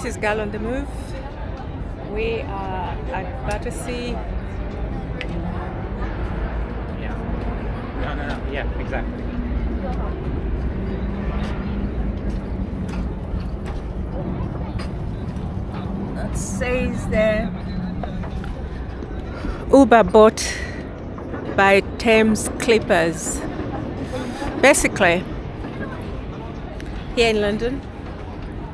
This is Gal on the Move. We are at Battersea. Yeah. No. Yeah, exactly. That says there Uber bought by Thames Clippers. Basically, here in London,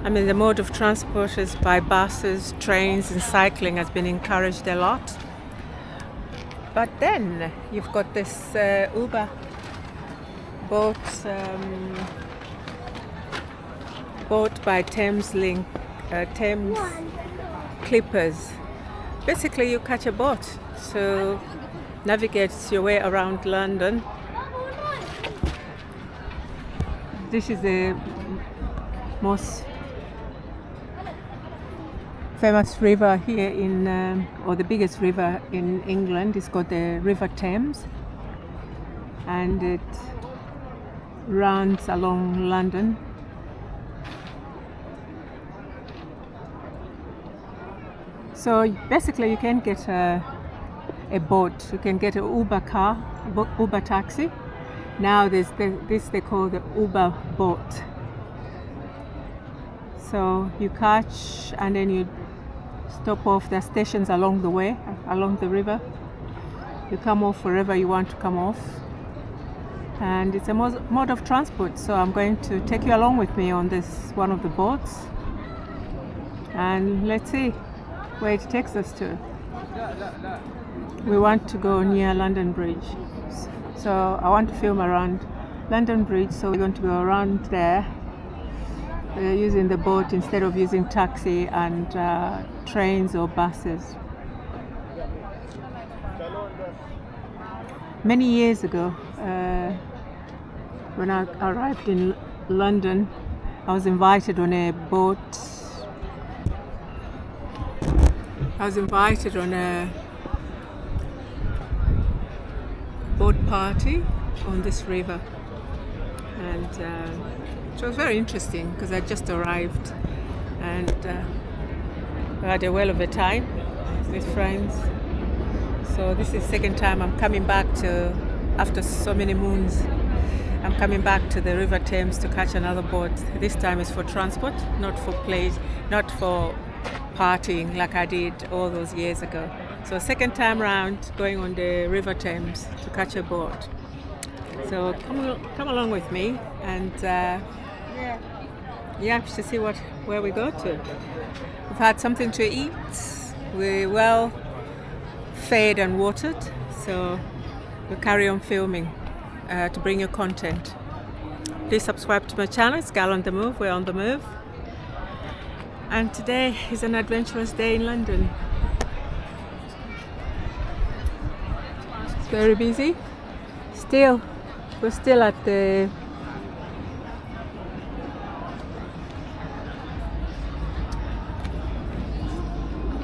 the mode of transport is by buses, trains, and cycling has been encouraged a lot. But then you've got this Uber bought by Thames Clippers. Basically, you catch a boat to navigate your way around London. This is the most famous river here or the biggest river in England. It's called the River Thames, and it runs along London. So basically you can get a boat, you can get an Uber car, Uber taxi. Now there's this they call the Uber boat. So you catch and then you stop off. There are stations along the way, along the river. You come off wherever you want to come off. And it's a mode of transport. So I'm going to take you along with me on this one of the boats. And let's see where it takes us to. We want to go near London Bridge. So I want to film around London Bridge. So we're going to go around there. Using the boat instead of using taxi and trains or buses. Many years ago, when I arrived in London, I was invited on a boat. I was invited on a boat party on this river, and it was very interesting because I just arrived and we had a well of a time with friends. So this is the second time I'm coming back to, after so many moons, I'm coming back to the River Thames to catch another boat. This time it's for transport, not for play, not for partying like I did all those years ago. So second time round going on the River Thames to catch a boat. So come along with me and to see where we go to. We've had something to eat. We're well fed and watered, so we'll carry on filming to bring you content. Please subscribe to my channel. It's Gal on the Move. We're on the move. And today is an adventurous day in London. It's very busy. We're still at the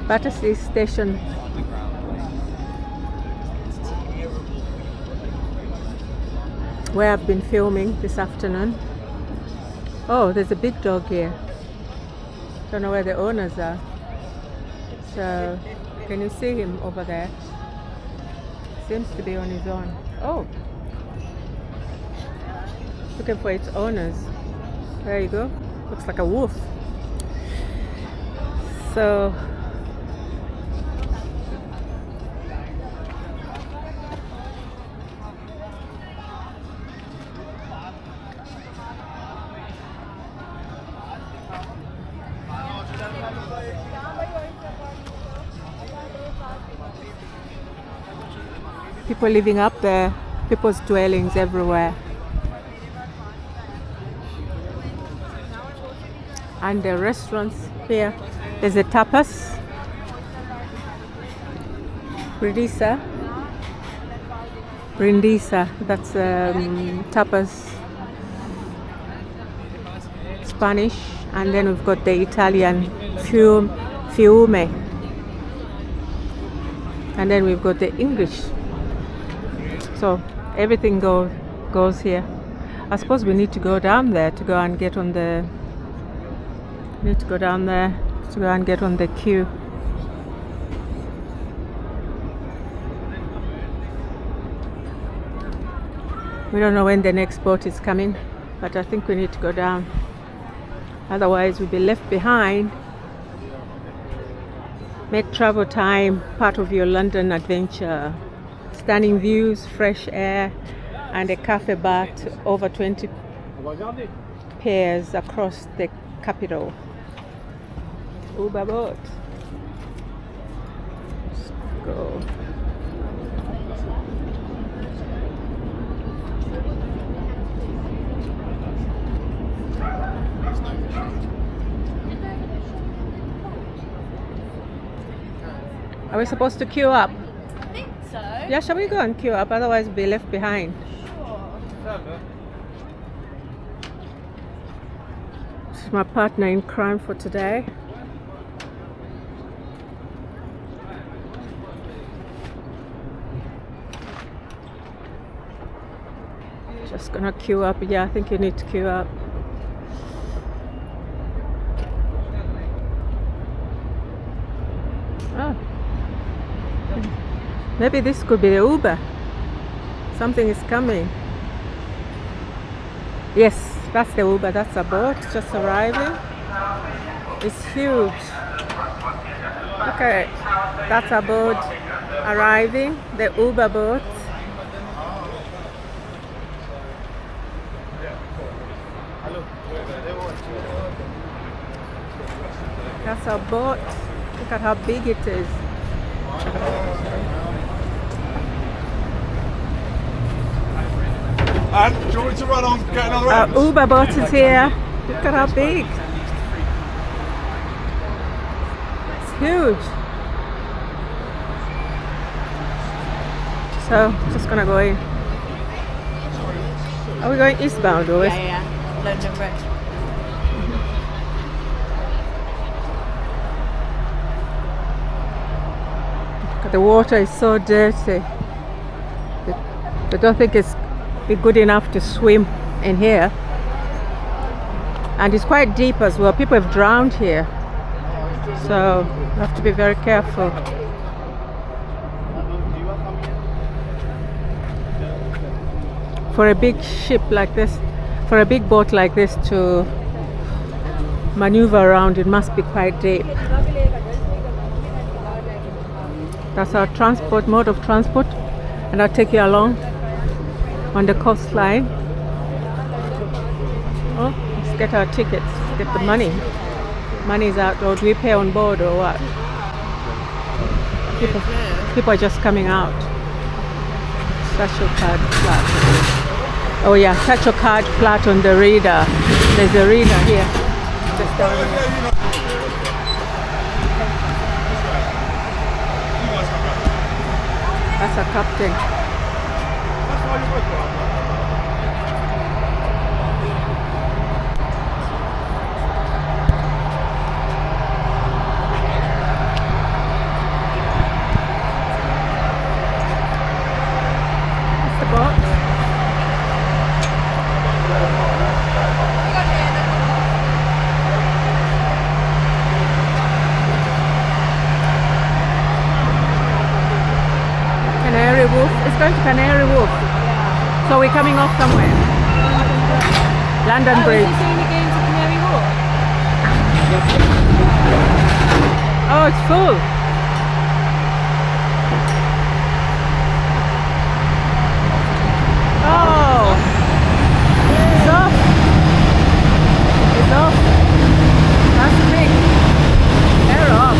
Battersea station. Where I've been filming this afternoon. Oh, there's a big dog here. Don't know where the owners are. So, can you see him over there? Seems to be on his own. Oh, looking for its owners. There you go. Looks like a wolf. So people living up there, people's dwellings everywhere. And the restaurants here. There's a tapas. Brindisa. That's tapas. Spanish. And then we've got the Italian fiume. And then we've got the English. So everything goes here. I suppose we need to go down there to go and get on the. Need to go down there to go and get on the queue. We don't know when the next boat is coming, but I think we need to go down. Otherwise, we'll be left behind. Make travel time part of your London adventure. Stunning views, fresh air, and a cafe bar to over 20 pairs across the capital. Uber boat. Let's go. Are we supposed to queue up? I think so. Yeah, shall we go and queue up? Otherwise, we'll be left behind. This is my partner in crime for today. Just gonna queue up. Yeah, I think you need to queue up. Oh. Maybe this could be the Uber. Something is coming. Yes, that's the Uber. That's a boat just arriving. It's huge. Okay, that's a boat arriving. The Uber boat. That's a boat. Look at how big it is. And do you want me to run on, get another Our end? Uber boat is here. Look at how big. It's huge. So, just gonna go in. Are we going eastbound or west? Yeah. London Bridge. The water is so dirty. I don't think it's be good enough to swim in here. And it's quite deep as well. People have drowned here. So you have to be very careful. For a big ship like this, for a big boat like this to maneuver around, it must be quite deep. That's our transport, mode of transport, and I'll take you along on the coastline. Oh, let's get our tickets, get the money. Money's out, or do we pay on board or what? People are just coming out. Touch your card flat. Oh yeah, touch your card flat on the reader. There's a reader here. Just down here. That's a captain. That's the boat. Canary Wharf. It's going to Canary Wharf. So we're coming off somewhere. London Bridge. Oh, it's full. Oh, it's off. It's off. That's big. They're off.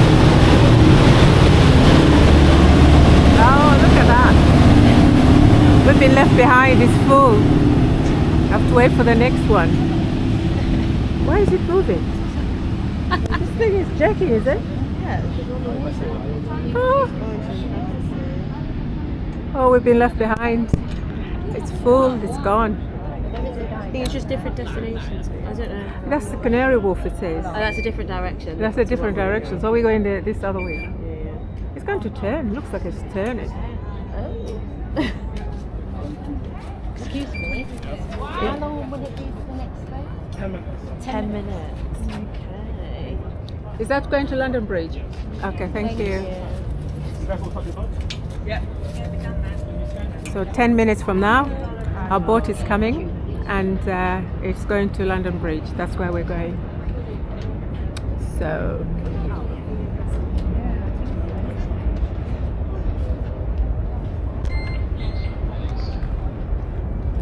Oh, look at that. We've been left behind. It's full. Have to wait for the next one. Why is it moving? This thing is jerking, is it? Oh. Oh, we've been left behind. It's full, it's gone. I think it's just different destinations. I don't know. That's the Canary Wharf, it says. Oh, that's a different direction. That's a different direction. So we're going this other way. Yeah. It's going to turn. Looks like it's turning. Oh. Excuse me. How long will it be to the next boat? 10 minutes. 10 minutes. Okay. Is that going to London Bridge? Okay, thank you. So 10 minutes from now, our boat is coming and it's going to London Bridge. That's where we're going. So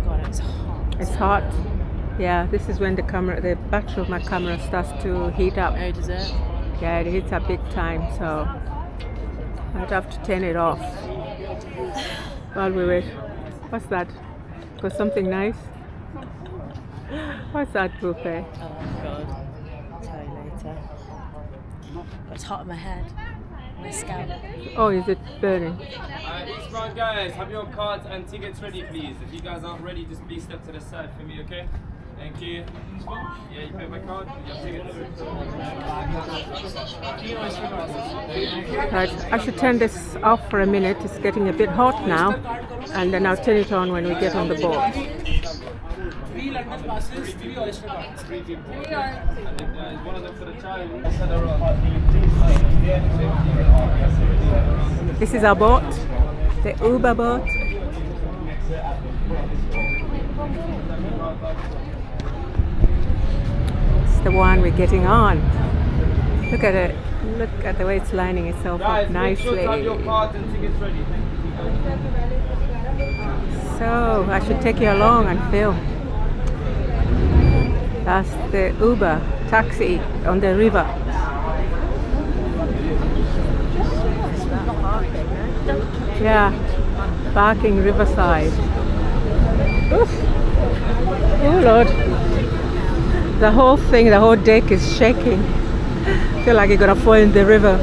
God, it's hot. it's hot. Yeah, this is when the battery of my camera starts to heat up. Oh, does it? Yeah, it heats up big time, so I'd have to turn it off while we wait. What's that? Got something nice? What's that, Rupe? Oh God. I'll tell you later. But it's hot in my head. My scalp. Oh, is it burning? Eastbound guys, have your cards and tickets ready, please. If you guys aren't ready, just please step to the side for me, okay? Thank you. Yeah, you pay my card. Your tickets. Right, I should turn this off for a minute. It's getting a bit hot now, and then I'll turn it on when we get on the boat. 3 London passes, 3 Oyster cards. 3 people. And then one of them for the child. This is our boat, the Uber boat. It's the one we're getting on. Look at it. Look at the way it's lining itself Guys, up make sure to have your nicely. cards and tickets ready. So I should take you along and film. That's the Uber taxi on the river. Yeah, parking riverside. Oof. Oh Lord. The whole thing, the whole deck is shaking. I feel like you're gonna fall in the river.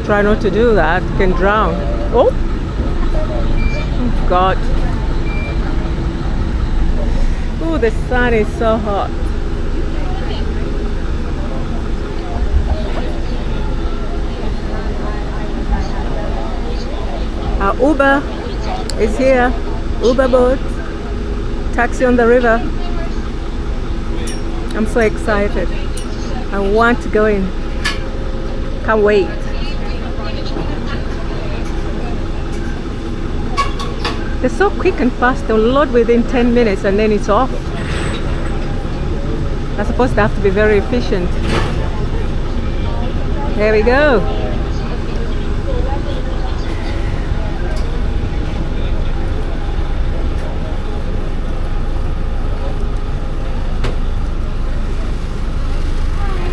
Try not to do that, you can drown. Oh! God. Oh, the sun is so hot. Our Uber is here. Uber boat. Taxi on the river. I'm so excited. I want to go in. Can't wait. They're so quick and fast. They'll load within 10 minutes and then it's off. I suppose they have to be very efficient. There we go.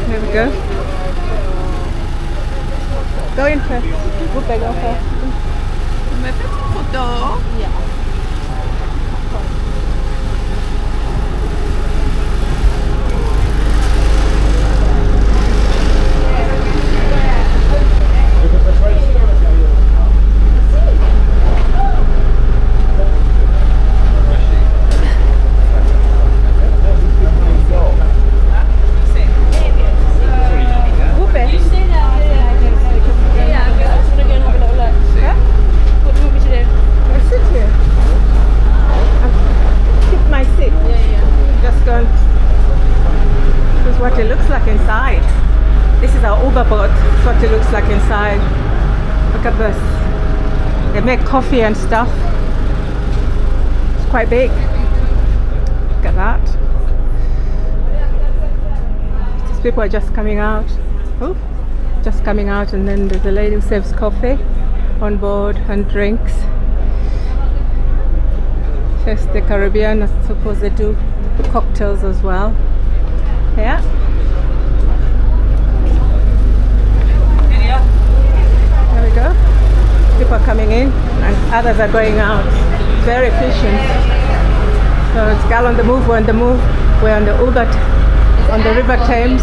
There we go. Go in first. Rupe, go first. What it looks like inside. This is our Uber boat. That's what it looks like inside. Look at this. They make coffee and stuff. It's quite big. Look at that. These people are just coming out. Oh, just coming out, and then there's a lady who serves coffee on board and drinks. Just the Caribbean, I suppose they do cocktails as well. Yeah. There we go. People are coming in and others are going out. Very efficient. So it's Gal on the move, we're on the move. We're on the Uber on the River Thames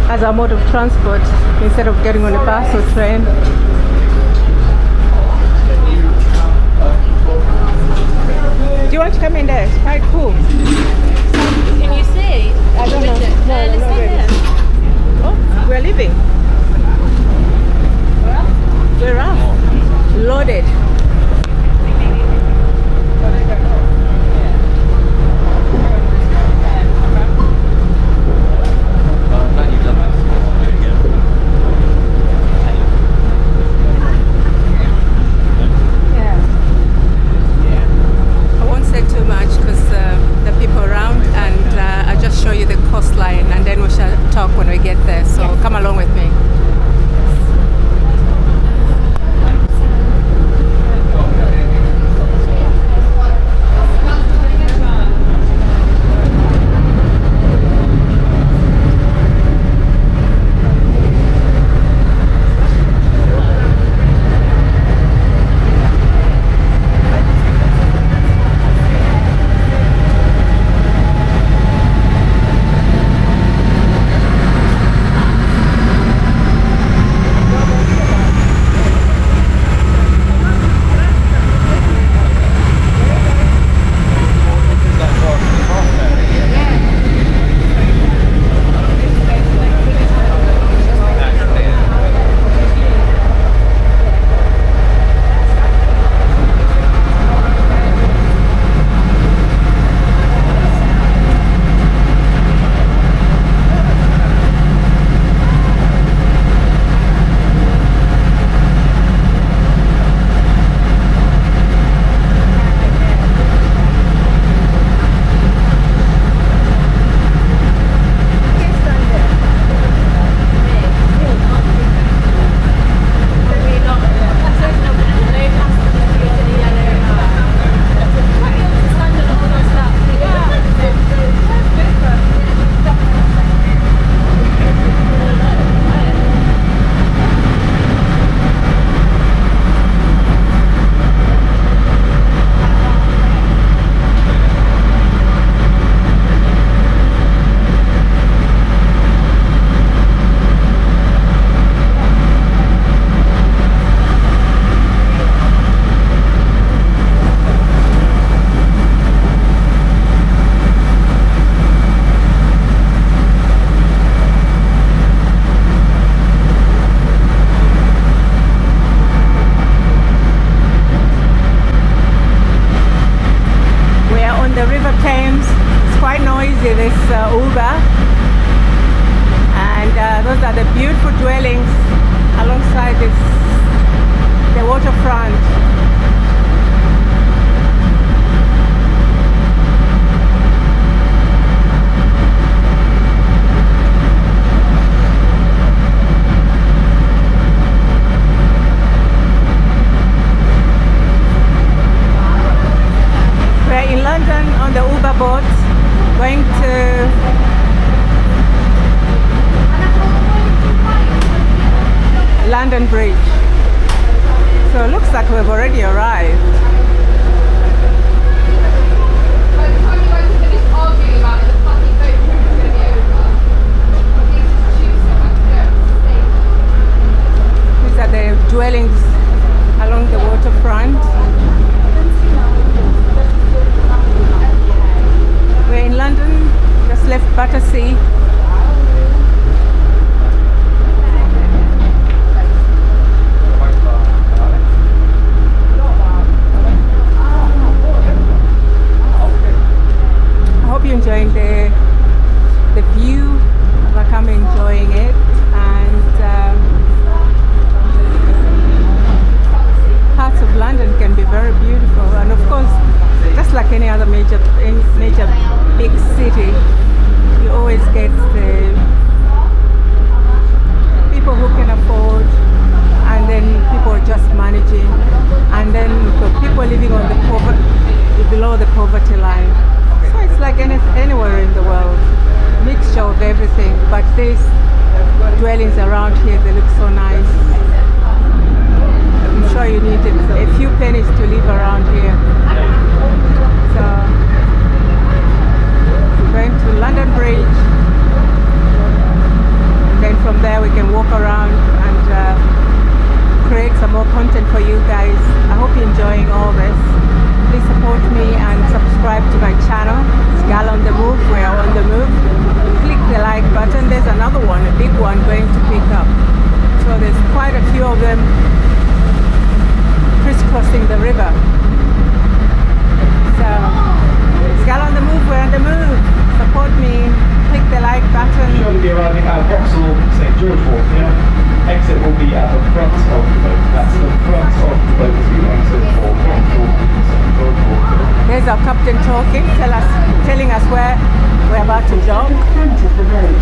as our mode of transport instead of getting on a bus or train. Do you want to come in there? It's quite cool. Can you see? I don't know. No, Let's not see really. there. Oh, we're leaving. We're off. Loaded. beautiful dwellings alongside the waterfront. We're in London on the Uber boat, going to London Bridge. So it looks like we've already arrived. These are the dwellings along the waterfront. We're in London, just left Battersea. I hope you're enjoying the view, like I'm enjoying it, and parts of London can be very beautiful, and of course, just like any other major big city, you always get the people who can afford, and then people just managing, and then the people living on below the poverty line. So it's like anywhere in the world, mixture of everything. But these dwellings around here, they look so nice. I'm sure you need a few pennies to live around here. So, going to London Bridge, and then from there we can walk around and create some more content for you guys. I hope you're enjoying all this. Please support me and subscribe to my channel. It's Gal on the Move. We are on the move. Click the like button. There's another one, a big one, going to pick up. So there's quite a few of them crisscrossing the river. So it's Gal on the Move. We're on the move. Support me. Click the like button. You'll be arriving at Vauxhall St George Wharf here. Exit will be at the front of the boat. That's the front of the boat as you exit for Vauxhall St George Wharf. There's our captain talking, telling us where we're about to dock. Front of the road.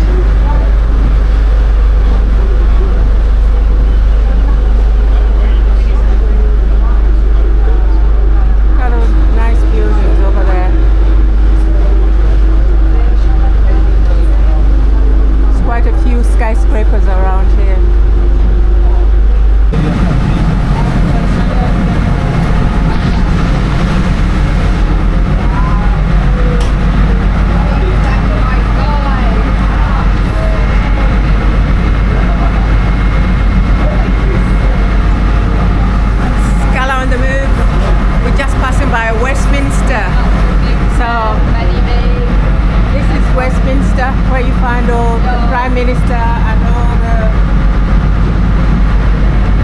Quite a few skyscrapers around here. Scala on the move. We're just passing by Westminster. So this is Westminster, where you find all the Prime Minister and all the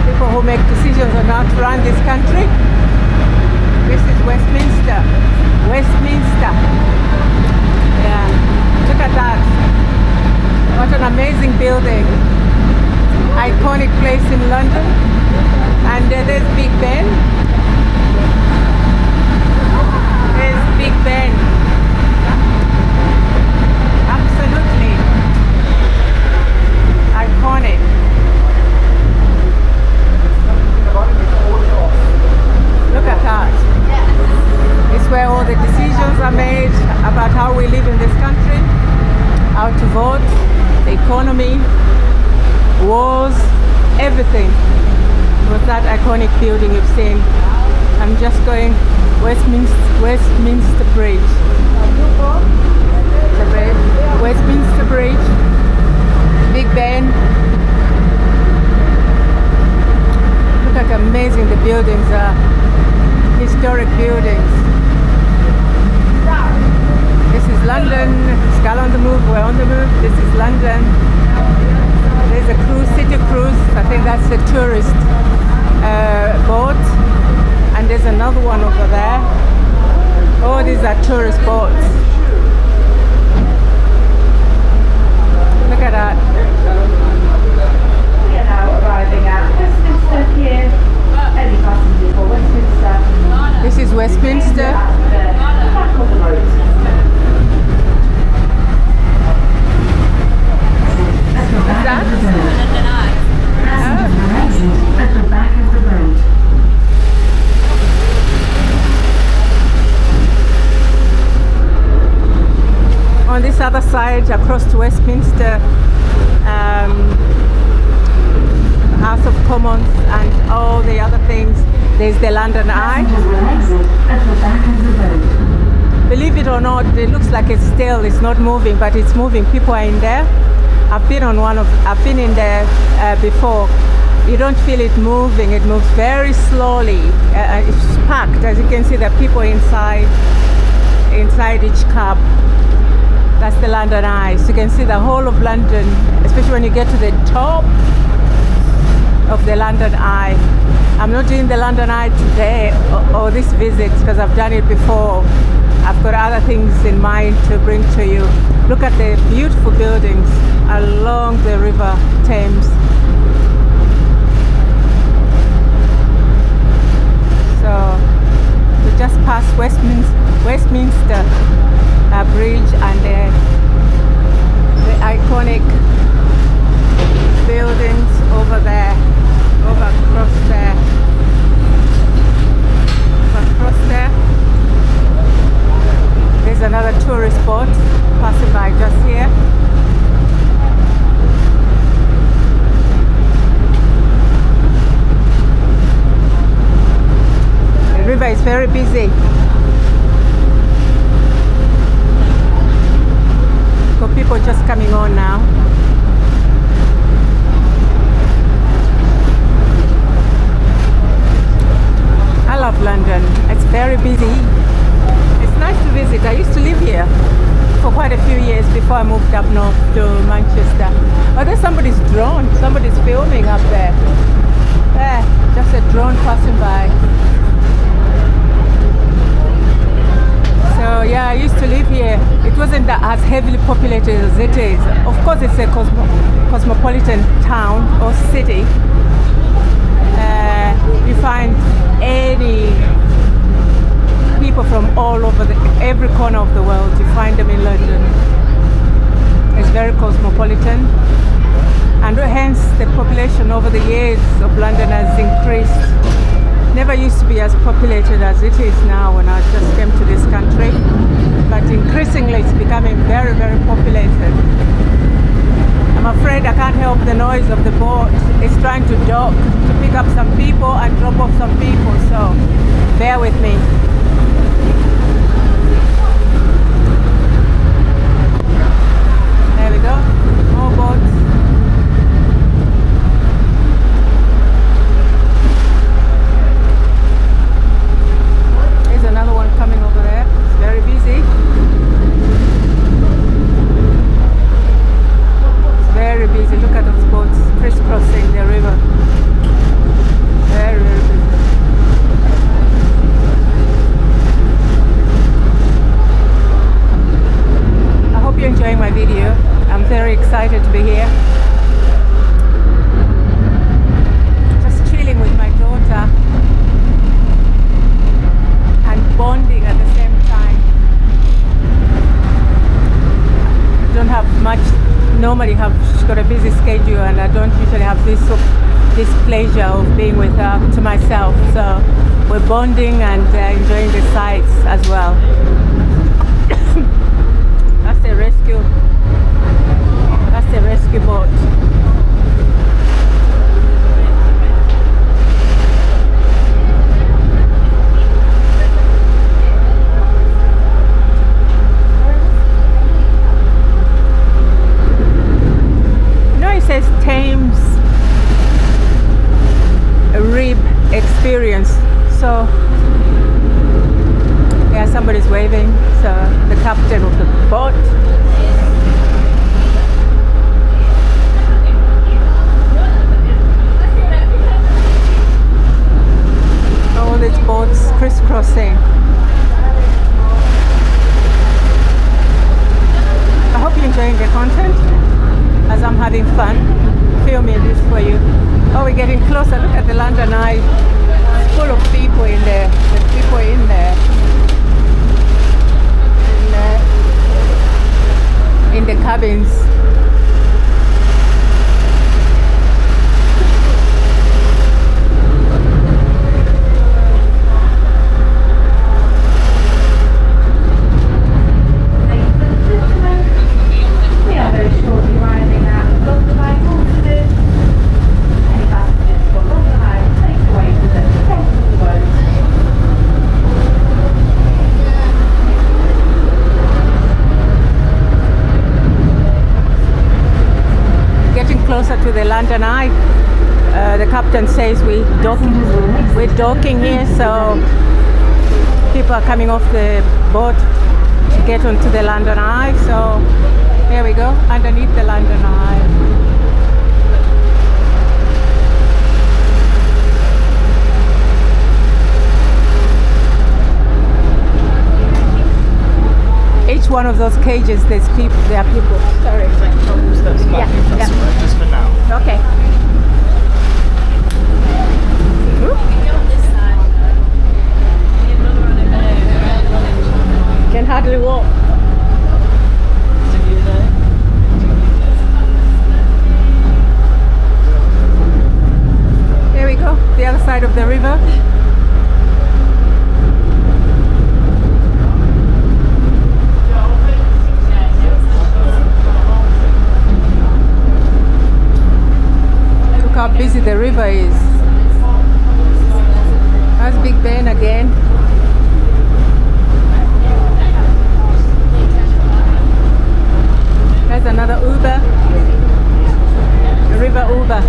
people who make decisions on how to run this country. This is Westminster. Westminster. Yeah, look at that. What an amazing building. Iconic place in London. And there's Big Ben. There's Big Ben. Absolutely iconic. Look at that. It's where all the decisions are made about how we live in this country, how to vote, the economy, wars, everything. With that iconic building you've seen. I'm just going Westminster Bridge. Westminster Bridge, Big Ben. Look how amazing the buildings are. Historic buildings. This is London. Gal on the Move. We're on the move. This is London. There's a cruise, city cruise. I think that's a tourist boat. And there's another one over there. Oh, these are tourist boats. Look at that. side, across to Westminster, House of Commons, and all the other things, there's the London Eye. Believe it or not, it looks like it's still, it's not moving, but it's moving. People are in there. I've been in there before. You don't feel it moving. It moves very slowly. It's packed. As you can see, there are people inside each cab. That's the London Eye. So you can see the whole of London, especially when you get to the top of the London Eye. I'm not doing the London Eye today or this visit because I've done it before. I've got other things in mind to bring to you. Look at the beautiful buildings along the River Thames. So we just passed Westminster Bridge and the iconic buildings over there, across there. There's another tourist boat passing by just here. The river is very busy. Got people just coming on now. I love London. It's very busy. It's nice to visit. I used to live here for quite a few years before I moved up north to Manchester. Oh, there's somebody's drone. Somebody's filming up there. There, just a drone passing by. So yeah, I used to live here. It wasn't as heavily populated as it is. Of course, it's a cosmopolitan town or city. You find any people from all over every corner of the world. You find them in London. It's very cosmopolitan, and hence the population over the years of London has increased. Never used to be as populated as it is now when I just came to this country, but increasingly it's becoming very, very populated. I'm afraid I can't help the noise of the boat. It's trying to dock to pick up some people and drop off some people, so bear with me. There we go, more boats. There's another one coming over there. It's very busy. Very busy. Look at those boats crisscrossing the river. Very, very busy. I hope you're enjoying my video. I'm very excited to be here. Just chilling with my daughter and bonding at the same time. I don't have much. Normally she's got a busy schedule, and I don't usually have this pleasure of being with her to myself. So we're bonding and enjoying the sights as well. That's the rescue. That's the rescue boat. Says Thames Rib Experience. So yeah, somebody's waving. So the captain of the boat. All these boats crisscrossing. I hope you're enjoying the content as I'm having fun filming this for you. Oh, we're getting closer. Look at the London Eye. It's full of people in there. There's people in there. In the cabins. closer to the London Eye. The captain says we're docking here, so people are coming off the boat to get onto the London Eye. So here we go, underneath the London Eye. Each one of those cages, there are people. Sorry. Yeah. Just for now. Okay. Can hardly walk. Here we go, the other side of the river. Look how busy the river is. That's Big Ben again. There's another Uber, the River Uber.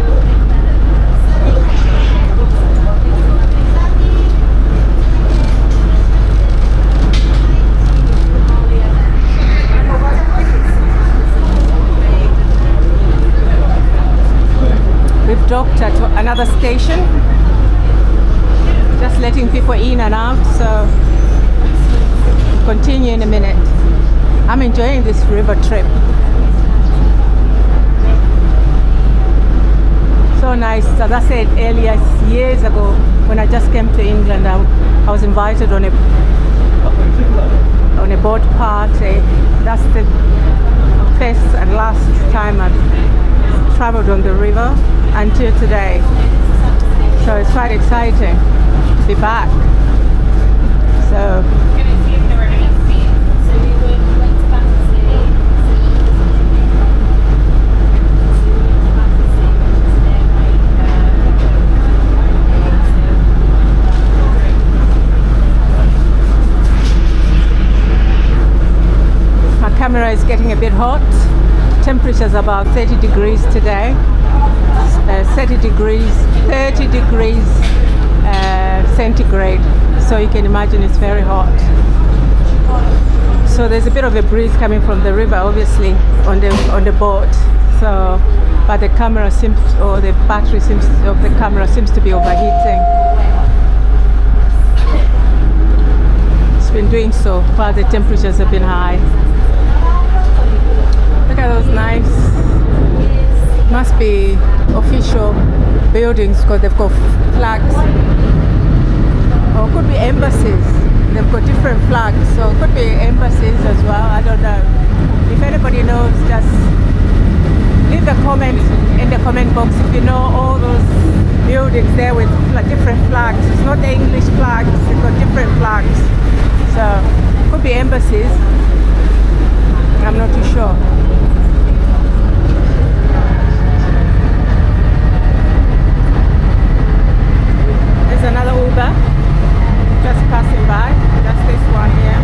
We've docked at another station, just letting people in and out, so we'll continue in a minute. I'm enjoying this river trip. So nice. As I said earlier, years ago, when I just came to England, I was invited on a boat party. That's the first and last time I've traveled on the river until today. So it's quite exciting to be back. So camera is getting a bit hot. Temperature's about 30 degrees today. 30 degrees centigrade. So you can imagine it's very hot. So there's a bit of a breeze coming from the river, obviously, on the boat. So, but the camera seems, or the battery seems, of the camera seems to be overheating. It's been doing so while the temperatures have been high. Look at those nice, must be official buildings because they've got flags, or could be embassies. They've got different flags, so it could be embassies as well. I don't know. If anybody knows, just leave a comment in the comment box if you know all those buildings there with different flags. It's not the English flags, they've got different flags. So it could be embassies. I'm not too sure. There's another Uber just passing by. That's this one here.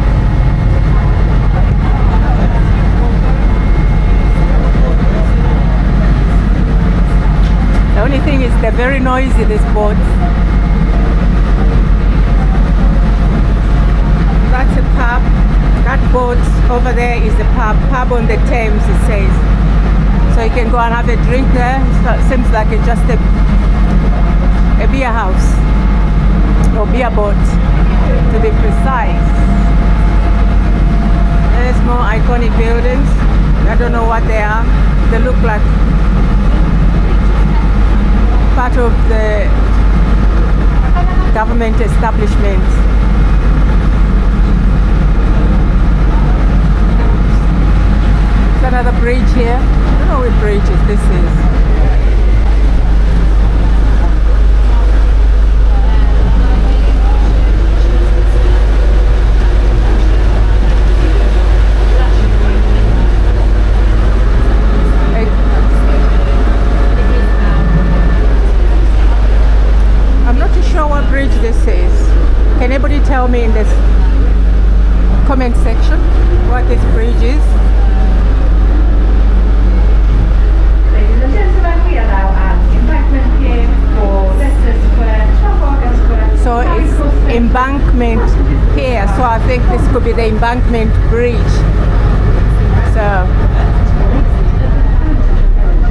The only thing is they're very noisy, these boats. That's a pub. That boat over there is the pub on the Thames, it says. So you can go and have a drink there. It seems like it's just a beer house, or beer boat, to be precise. There's more iconic buildings. I don't know what they are. They look like part of the government establishment. There's another bridge here. I don't know what bridge this is. This is. Can anybody tell me in this comment section what this bridge is? Ladies and gentlemen, think this could be the Embankment Bridge. So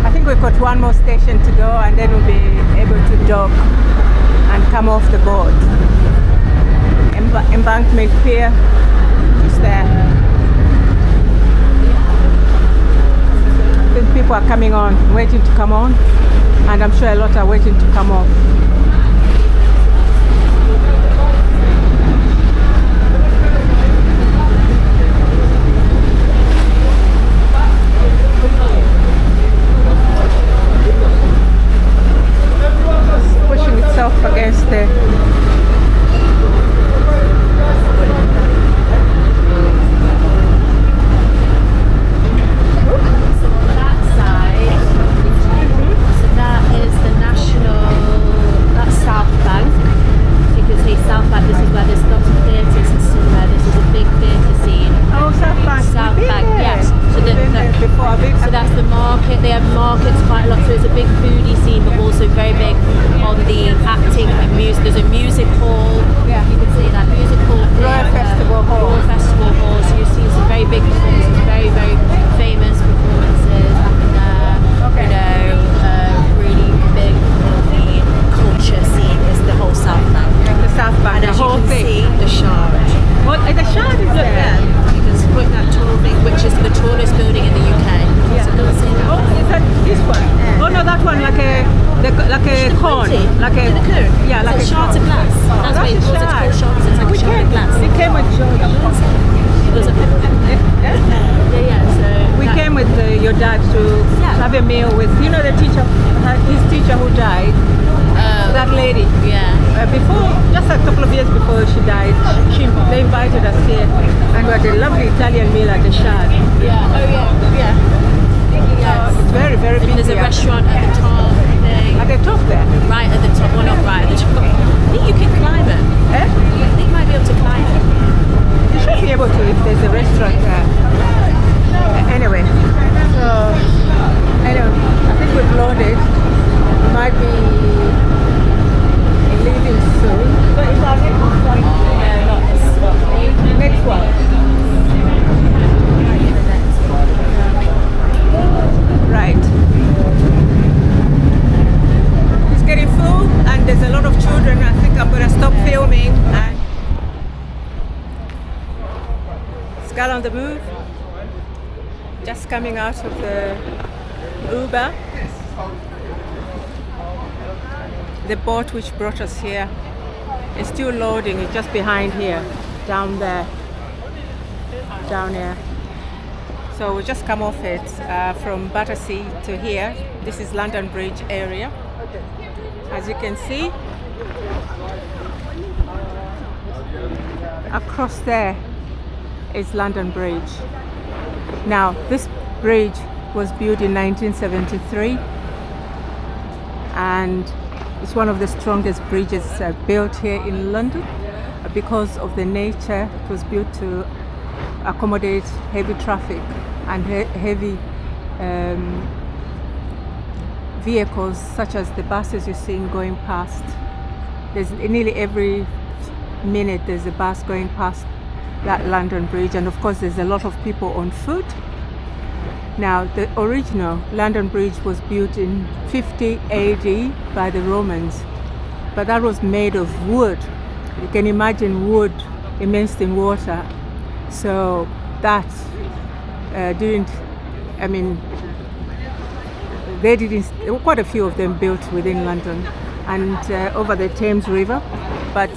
I think we've got one more station to go, and then we'll be able to dock and come off the boat. Embankment Pier is there. I think people are coming on, waiting to come on, and I'm sure a lot are waiting to come off. Pushing itself against the That side, so that is the national, that's South Bank. You can see South Bank, this is where there's lots of theatres and cinema. This is a big theatre scene. Oh, South Bank. South We've been Bank, there. yes. So We've been there before. So that's the market. They have markets quite a lot. So it's a big foodie scene, but also very big on the acting and music. There's a music hall. Yeah. You can see that music hall. Royal theatre, Festival Hall. Royal Festival Hall. So you see some very big performances, very, very famous performances happening there. Okay. You know, really big on the culture scene is the whole South Bank. The South Bank, And the as you whole can thing. see, the Shard. What, the Shard is Look there. there. You can put that tall thing, which is the tallest building in the UK. Yeah. So go and see that. Oh, is that this one? Oh no, that one like a cone, like a the cone. yeah, like It's a shards cone. of glass. That's why That's it's a called shard. shards. It's like We a shard came, of glass. we came with George. There's a yeah. So We that- came with your dad to Yeah. have a meal with, you know, the teacher, his teacher who died, that lady. Yeah. Before, just a couple of years before she died, they invited us here, and we had a lovely Italian meal at the Shard. Yeah. Oh yeah. Yeah. Yes. It's very, very And busy. there's a restaurant at the top thing. At the top there. Right at the top. Well, not right at the top. I think you can climb it. Eh? I think you might be able to climb it. You should be able to if there's a restaurant there. Anyway, so I think we've loaded. Might be leaving soon. So is our next one? Yeah, not this. Next one. Right. It's getting full and there's a lot of children. I think I'm gonna stop filming and Skull on the Move. Just coming out of the Uber. The boat which brought us here is still loading. It's just behind here, down there, down here. So we just come off it from Battersea to here. This is London Bridge area. As you can see, across there is London Bridge. Now, this bridge was built in 1973 and it's one of the strongest bridges built here in London because of the nature. It was built to accommodate heavy traffic and heavy vehicles such as the buses you're seeing going past. There's nearly every minute there's a bus going past that London Bridge, and of course there's a lot of people on foot. Now, the original London Bridge was built in 50 AD by the Romans, but that was made of wood. You can imagine wood immersed in water. So that quite a few of them built within London and over the Thames River, but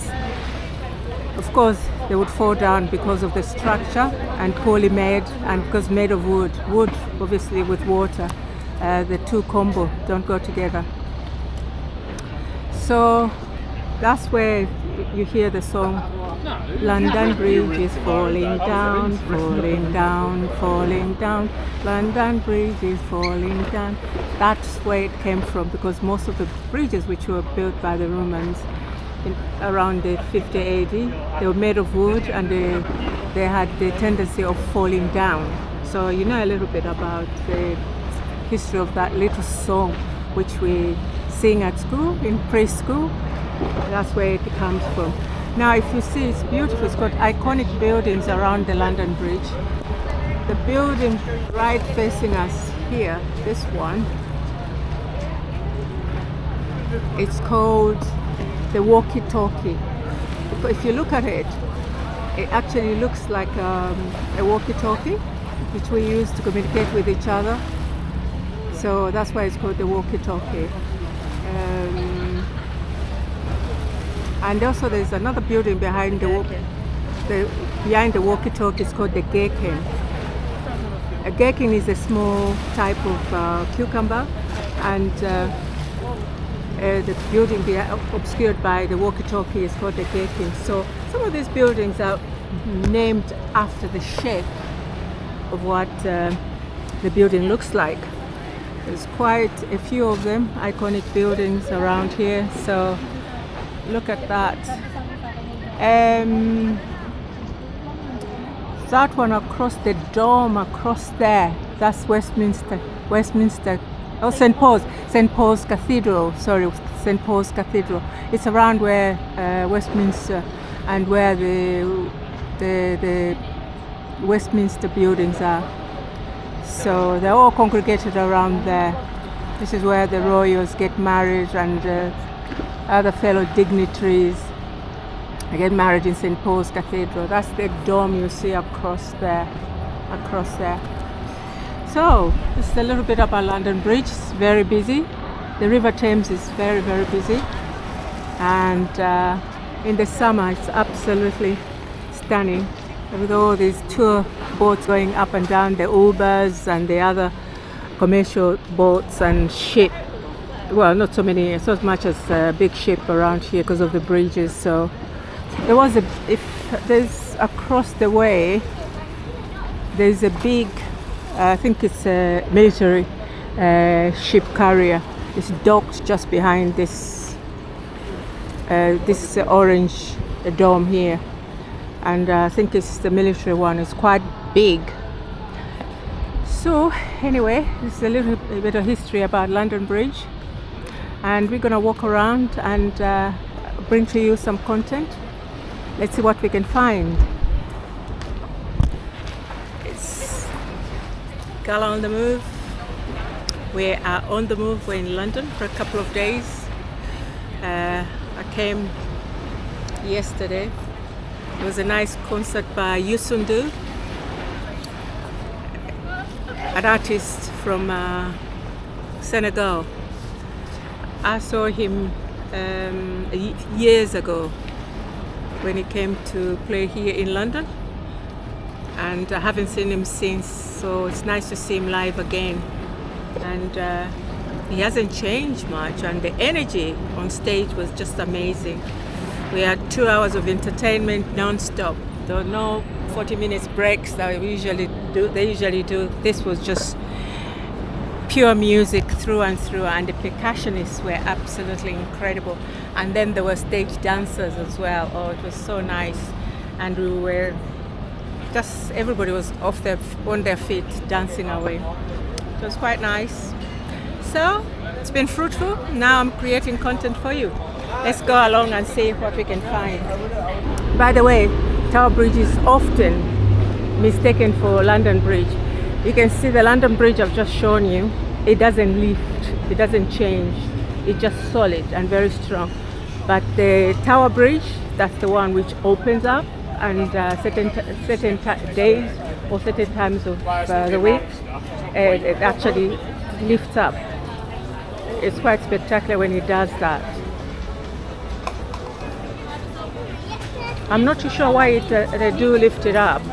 of course they would fall down because of the structure and poorly made, and because made of wood. Wood obviously with water, the two combo don't go together. So that's where you hear the song London Bridge is falling down, falling down, falling down. London Bridge is falling down. That's where it came from, because most of the bridges which were built by the Romans around the 50 AD, they were made of wood and they had the tendency of falling down. So you know a little bit about the history of that little song which we sing at school, in preschool. That's where it comes from. Now, if you see, it's beautiful. It's got iconic buildings around the London Bridge. The building right facing us here, this one, it's called the Walkie Talkie. If you look at it, it actually looks like a walkie-talkie, which we use to communicate with each other. So that's why it's called the walkie-talkie. And also there's another building behind the walkie-talkie. It's called the gherkin. A gherkin is a small type of cucumber, and the building obscured by the walkie-talkie is called the gherkin. So some of these buildings are named after the shape of what the building looks like. There's quite a few of them, iconic buildings around here. So look at that. That one across the dome, across there, that's Westminster. Oh, St. Paul's Cathedral. Sorry, St. Paul's Cathedral. It's around where Westminster and where the Westminster buildings are. So they're all congregated around there. This is where the royals get married, and other fellow dignitaries get married in St. Paul's Cathedral. That's the dome you see across there. So this is a little bit about London Bridge. It's very busy. The River Thames is very, very busy, and in the summer it's absolutely stunning with all these tour boats going up and down, the Ubers and the other commercial boats and ship. Well, not so many, so much as a big ship around here because of the bridges. So there was there's across the way, there's a big, I think it's a military ship carrier. It's docked just behind this orange dome here, and I think it's the military one. It's quite big. So anyway, this is a little bit of history about London Bridge, and we're gonna walk around and bring to you some content. Let's see what we can find. It's Gala on the Move. We are on the move. We're in London for a couple of days. I came yesterday. It was a nice concert by Youssou, an artist from Senegal. I saw him years ago when he came to play here in London, and I haven't seen him since, so it's nice to see him live again. And he hasn't changed much, and the energy on stage was just amazing. We had 2 hours of entertainment non-stop. There were no 40 minutes breaks that they usually do. This was just pure music through and through, and the percussionists were absolutely incredible. And then there were stage dancers as well. Oh, it was so nice. And we were just, everybody was on their feet dancing away. It was quite nice. So it's been fruitful. Now I'm creating content for you. Let's go along and see what we can find. By the way, Tower Bridge is often mistaken for London Bridge. You can see the London Bridge I've just shown you. It doesn't lift, it doesn't change. It's just solid and very strong. But the Tower Bridge, that's the one which opens up, and certain days or certain times of the week, it actually lifts up. It's quite spectacular when it does that. I'm not too sure why they do lift it up.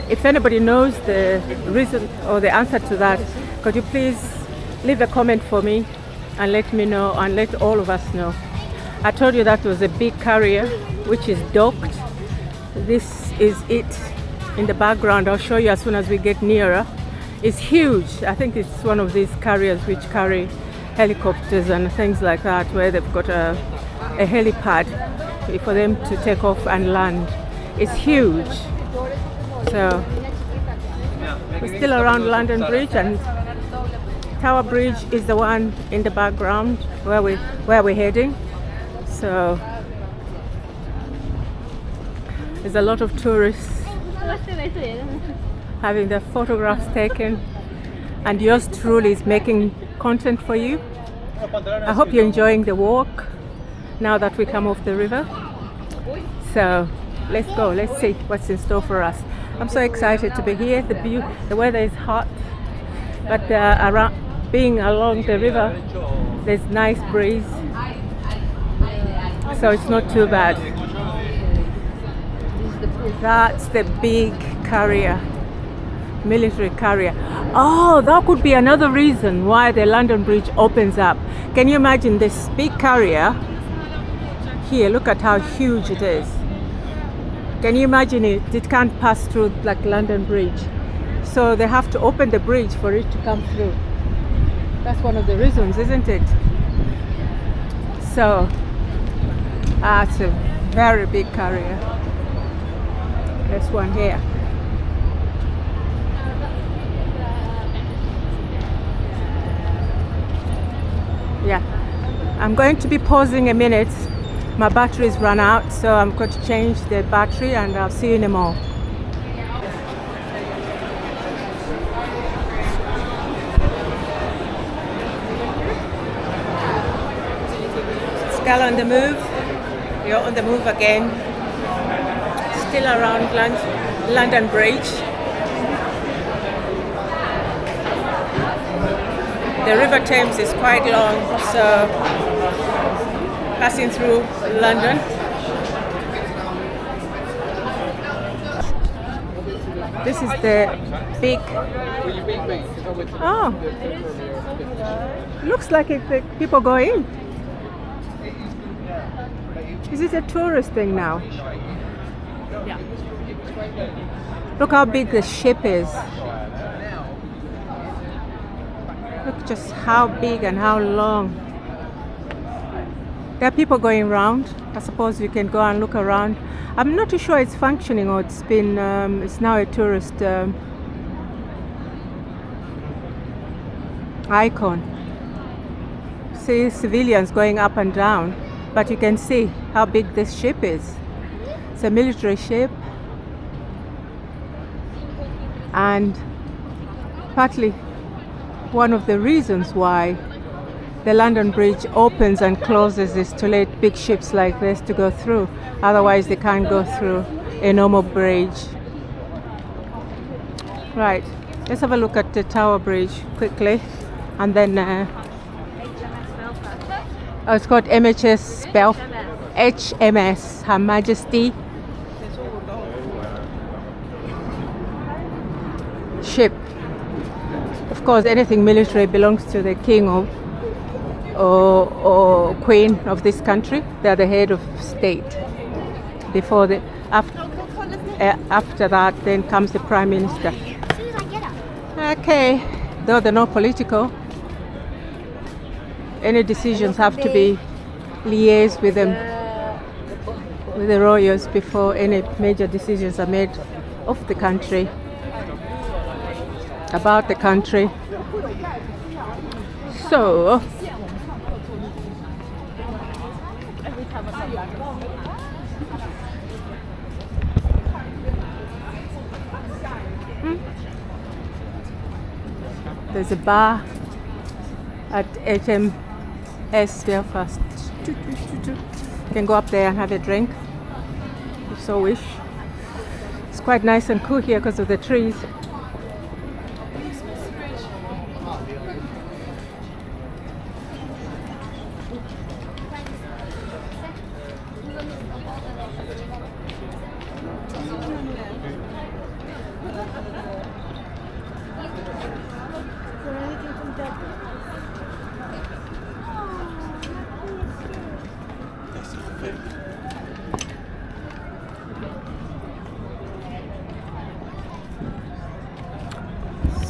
If anybody knows the reason or the answer to that, could you please leave a comment for me and let me know, and let all of us know. I told you that was a big carrier which is docked. This is it in the background. I'll show you as soon as we get nearer. It's huge. I think it's one of these carriers which carry helicopters and things like that, where they've got a helipad for them to take off and land. It's huge. So we're still around London Bridge, and Tower Bridge is the one in the background where we're heading. So There's a lot of tourists having their photographs taken, and yours truly is making content for you. I hope you're enjoying the walk now that we come off the river. So let's go, let's see what's in store for us. I'm so excited to be here. The weather is hot, but being along the river, there's nice breeze, so it's not too bad. That's the big carrier, military carrier. Oh, that could be another reason why the London Bridge opens up. Can you imagine this big carrier here? Look at how huge it is. Can you imagine it? It can't pass through like London Bridge, so they have to open the bridge for it to come through. That's one of the reasons, isn't it? So that's a very big carrier. There's one here. Yeah, I'm going to be pausing a minute. My battery's run out, so I'm going to change the battery, and I'll see you in a moment. Still on the move. You're on the move again. Still around London Bridge. The River Thames is quite long, so passing through London. This is the big. Oh, looks like people go in. Is it a tourist thing now? Yeah. Look how big the ship is. Look just how big and how long. There are people going around. I suppose you can go and look around. I'm not too sure it's functioning or it's been. It's now a tourist icon. See civilians going up and down, but you can see how big this ship is. It's a military ship, and partly one of the reasons why the London Bridge opens and closes is to let big ships like this to go through. Otherwise they can't go through a normal bridge. Right, let's have a look at the Tower Bridge quickly, and then oh, it's called HMS Her Majesty ship. Of course, anything military belongs to the king or queen of this country. They are the head of state. After that, then comes the prime minister. Okay, though they're not political, any decisions have to be liaised with them, with the royals, before any major decisions are made of the country, about the country. So there's a bar at HMS Belfast. You can go up there and have a drink if you so wish. It's quite nice and cool here because of the trees.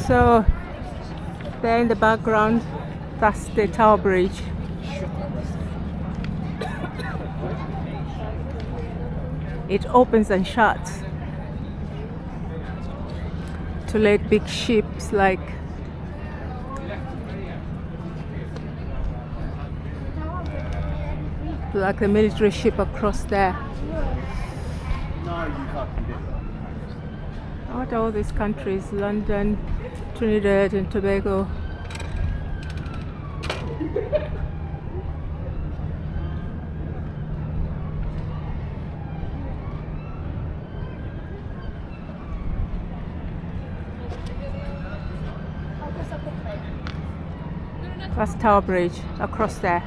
So there in the background, that's the Tower Bridge. It opens and shuts to let big ships like the military ship across there. What are all these countries? London, Trinidad and Tobago. That's Tower Bridge across there.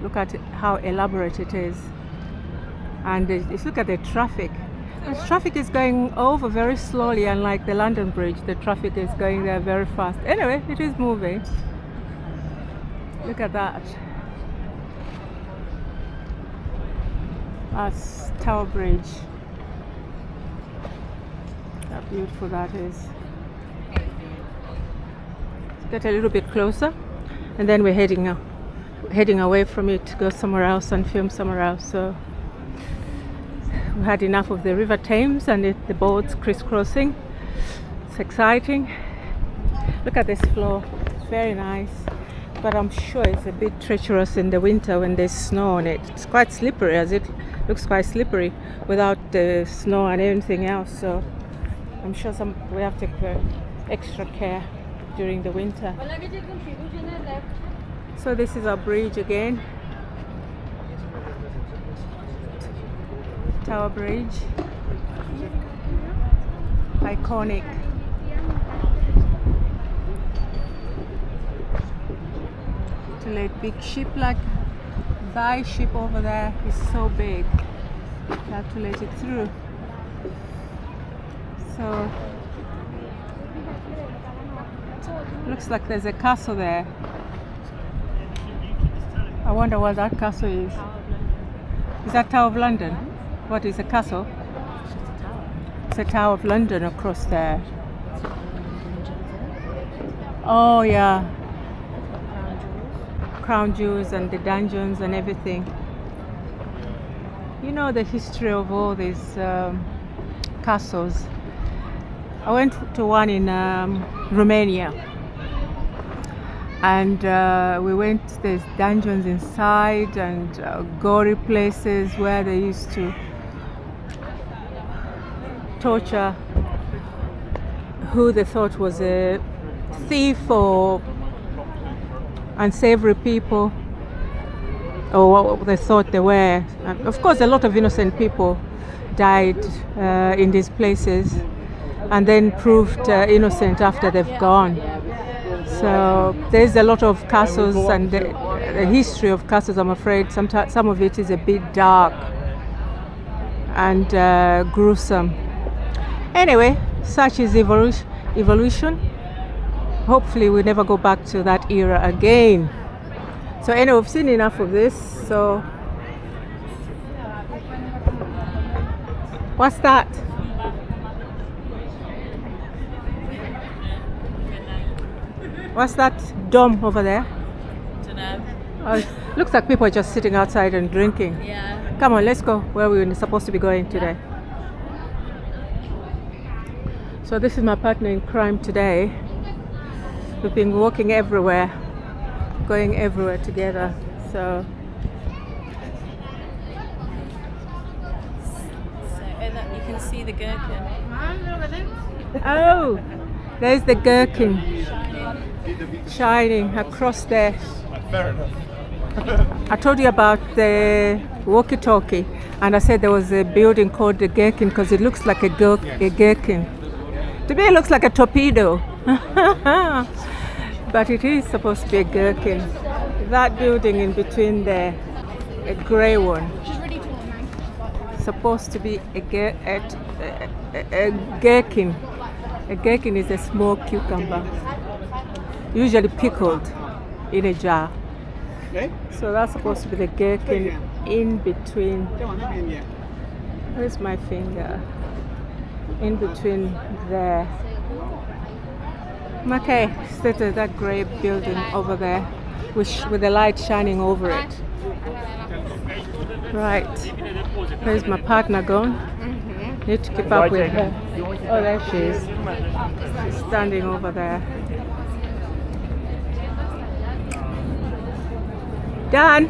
Look at how elaborate it is. And just look at the traffic. The traffic is going over very slowly, unlike the London Bridge. The traffic is going there very fast. Anyway, it is moving. Look at that. That's Tower Bridge. How beautiful that is. Let's get a little bit closer, and then we're heading away from it to go somewhere else and film somewhere else. So we had enough of the River Thames and the boats crisscrossing. It's exciting. Look at this floor. It's very nice, but I'm sure it's a bit treacherous in the winter when there's snow on it. It's quite slippery, as it looks quite slippery without the snow and everything else. So I'm sure we have to take extra care during the winter. So this is our bridge again. Tower Bridge. Iconic. To let big ship, like Thai ship over there, is so big. You have to let it through. So looks like there's a castle there. I wonder what that castle is. Is that Tower of London? What is a castle? It's a Tower of London across there. Oh yeah. Crown jewels and the dungeons and everything. You know the history of all these castles. I went to one in Romania, and we went, there's dungeons inside and gory places where they used to torture who they thought was a thief or unsavory people, or what they thought they were. And of course, a lot of innocent people died in these places and then proved innocent after they've gone. So there's a lot of castles, and the history of castles, I'm afraid, some of it is a bit dark and gruesome. Anyway, such is evolution. Hopefully we never go back to that era again. So anyway, we've seen enough of this. So what's that? What's that dome over there? Dunno. Looks like people are just sitting outside and drinking. Yeah. Come on, let's go where we were supposed to be going today. So this is my partner in crime today. We've been walking everywhere, going everywhere together. So you can see the gherkin. oh, there's the gherkin shining across there. Fair enough. I told you about the walkie-talkie, and I said there was a building called the Gherkin because it looks like a gherkin. To me, it looks like a torpedo, but it is supposed to be a gherkin. That building in between there, a grey one, supposed to be a gherkin. A gherkin is a small cucumber, usually pickled in a jar. So that's supposed to be the gherkin in between. Where's my finger? In between there. Okay, so there's that grey building over there with the light shining over it. Right. Where's my partner gone? Need to keep up with her. Oh, there she is. She's standing over there. Done.